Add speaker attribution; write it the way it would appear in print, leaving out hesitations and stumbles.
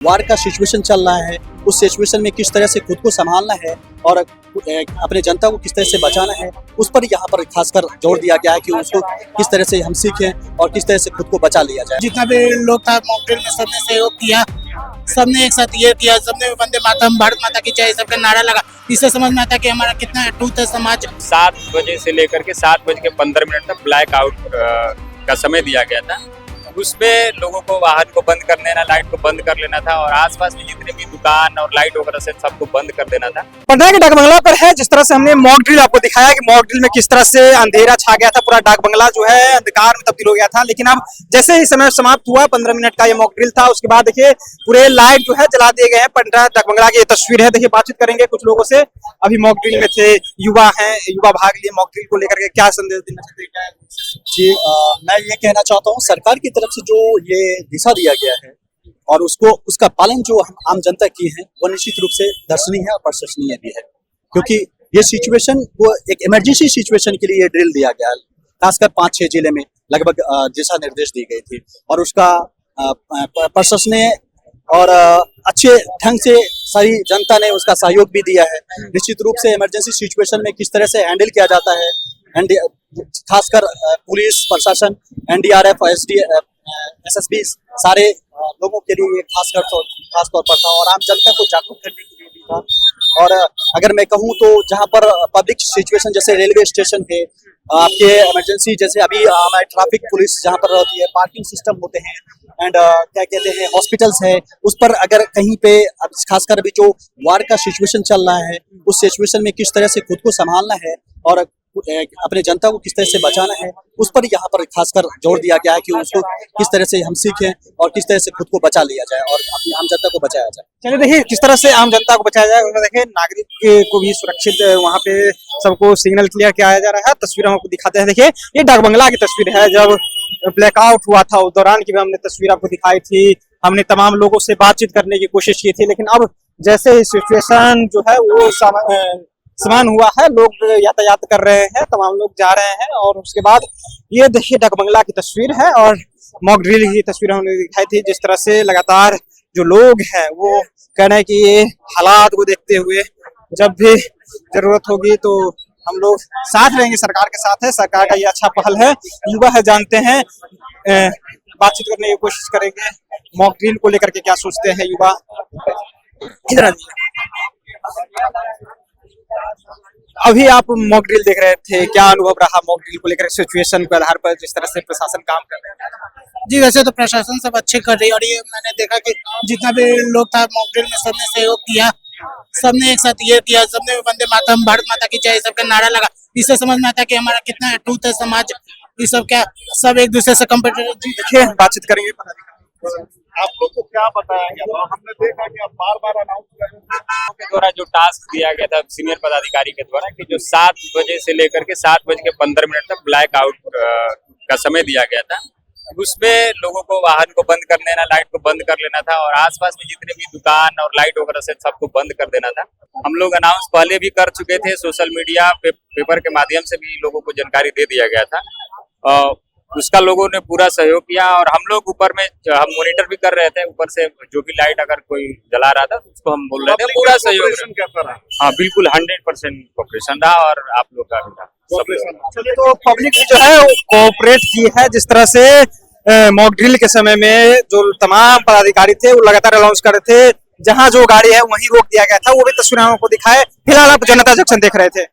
Speaker 1: वार का सिचुएशन चल रहा है, उस सिचुएशन में किस तरह से खुद को संभालना है और अपने जनता को किस तरह से बचाना है, उस पर यहाँ पर खासकर जोर दिया गया है कि उसको किस तरह से हम सीखें और किस तरह से खुद को बचा लिया जाए।
Speaker 2: जितना भी लोग था मॉक ड्रिल में सबने सहयोग किया, सबने एक साथ ये किया, सबने वंदे मातरम, भारत माता की जय सबका नारा लगा। इससे समझ में आता है कि हमारा कितना अटूट है समाज।
Speaker 3: 7 बजे से लेकर के 7:15 तक ब्लैक आउट का समय दिया गया था। उसमें लोगों को वाहन को बंद कर देना, लाइट को बंद कर लेना था और आसपास में जितने भी दुकान और लाइट वगैरह से सबको बंद कर देना था।
Speaker 4: पटना के डाक बंगला पर है, जिस तरह से हमने मॉक ड्रिल आपको दिखाया कि मॉक ड्रिल में किस तरह से अंधेरा छा गया था, पूरा डाक बंगला जो है अंधकार में तब्दील हो गया था। लेकिन अब जैसे ही समय समाप्त हुआ, 15 मिनट का ये मॉक ड्रिल था, उसके बाद देखिए पूरे लाइट जो है जला दिए गए हैं। पटना डाक बंगला की ये तस्वीर है। देखिए बातचीत करेंगे कुछ लोगों से। अभी मॉक ड्रिल में थे, युवा हैं, युवा भाग लिए मॉक ड्रिल को लेकर के, क्या संदेश देना चाहते हैं?
Speaker 1: जी मैं ये कहना चाहता हूँ, सरकार की तरफ से जो ये दिशा दिया गया है और उसका पालन जो हम आम जनता की है, वो निश्चित रूप से दर्शनीय है और प्रशंसनीय भी है, क्योंकि ये सिचुएशन वो एक इमरजेंसी सिचुएशन के लिए ड्रिल दिया गया है। खासकर 5-6 जिले में लगभग दिशा निर्देश दी गई थी और उसका प्रशंसनीय और अच्छे ढंग से सारी जनता ने उसका सहयोग भी दिया है। निश्चित रूप से इमरजेंसी सिचुएशन में किस तरह से हैंडल किया जाता है, खासकर पुलिस प्रशासन, एनडीआरएफ, एसएसबी, सारे लोगों के लिए खास तौर पर था और आम जनता को जागरूक करने के लिए भी था। और अगर मैं कहूँ तो जहाँ पर पब्लिक सिचुएशन जैसे रेलवे स्टेशन है, आपके इमरजेंसी जैसे अभी हमारे ट्रैफिक पुलिस जहाँ पर रहती है, पार्किंग सिस्टम होते हैं एंड क्या कहते हैं हॉस्पिटल्स है, उस पर अगर कहीं पे खासकर अभी जो वार का सिचुएशन चल रहा है, उस सिचुएशन में किस तरह से खुद को संभालना है और अपने जनता को किस तरह से बचाना है, उस पर यहाँ पर खासकर जोर दिया गया है कि उसको किस तरह से हम सीखें और किस तरह से खुद को बचा लिया जाए और अपनी आम जनता को बचाया जाए।
Speaker 4: चलिए देखिए किस तरह से आम जनता को बचाया जाए। और देखिए नागरिक को भी सुरक्षित वहाँ पे सबको सिग्नल क्लियर किया जा रहा है। तस्वीर हम आपको दिखाते हैं। देखिए ये डाक बंगला की तस्वीर है, जब ब्लैकआउट हुआ था उस दौरान की भी हमने तस्वीर आपको दिखाई थी। हमने तमाम लोगों से बातचीत करने की कोशिश की थी, लेकिन अब जैसे सिचुएशन जो है वो समान हुआ है, लोग यातायात कर रहे हैं, तमाम लोग जा रहे हैं। और उसके बाद ये देखिए डाक बंगला की तस्वीर है और मॉक ड्रिल की तस्वीर हमने दिखाई थी। जिस तरह से लगातार जो लोग हैं वो कह रहे हैं कि ये हालात को देखते हुए जब भी जरूरत होगी तो हम लोग साथ रहेंगे, सरकार के साथ है। सरकार का ये अच्छा पहल है, युवा है, जानते हैं, बातचीत करने की कोशिश करेंगे। मॉक ड्रिल को लेकर के क्या सोचते हैं युवा? अभी आप मॉक ड्रिल देख रहे थे, क्या अनुभव रहा मॉक ड्रिल को लेकर, सिचुएशन के आधार पर जिस तरह से प्रशासन काम कर रहे हैं?
Speaker 2: जी वैसे तो प्रशासन सब अच्छे कर रही है और ये मैंने देखा कि जितना भी लोग था मॉक ड्रिल में सबने सहयोग किया, सबने एक साथ ये किया, सबने वंदे मातरम, भारत माता की जय सबका नारा लगा। इससे समझ में आता है कि हमारा कितना अटूट है समाज। ये सब क्या सब एक दूसरे से कम्पिटिटिव।
Speaker 4: देखिए बातचीत करेंगे।
Speaker 5: आप लोग को क्या बताया? हमने देखा कि आप बार-बार अनाउंस कर रहे हैं
Speaker 3: के द्वारा जो टास्क दिया गया था सीनियर पदाधिकारी के द्वारा कि जो 7 बजे से लेकर के 7:15 तक ब्लैक आउट का समय दिया गया था, उसमें लोगों को वाहन को बंद कर देना, लाइट को बंद कर लेना था और आसपास में जितने भी दुकान और लाइट वगैरह से सबको बंद कर देना था। हम लोग अनाउंस पहले भी कर चुके थे, सोशल मीडिया पेपर के माध्यम से भी लोगों को जानकारी दे दिया गया था। उसका लोगों ने पूरा सहयोग किया और हम लोग ऊपर में हम मॉनिटर भी कर रहे थे, ऊपर से जो भी लाइट अगर कोई जला रहा था उसको हम बोल रहे थे पूरा सहयोग। हाँ बिल्कुल 100% कोऑपरेशन रहा और आप लोग का भी रहा।
Speaker 4: चलिए तो पब्लिक जो है वो कोऑपरेट की है। जिस तरह से मॉक ड्रिल के समय में जो तमाम पदाधिकारी थे वो लगातार अनाउंस कर रहे थे, जहां जो गाड़ी है वहीं रोक दिया गया था, वो भी तस्वीरें आपको दिखाए। फिलहाल आप जनता जंक्शन देख रहे थे।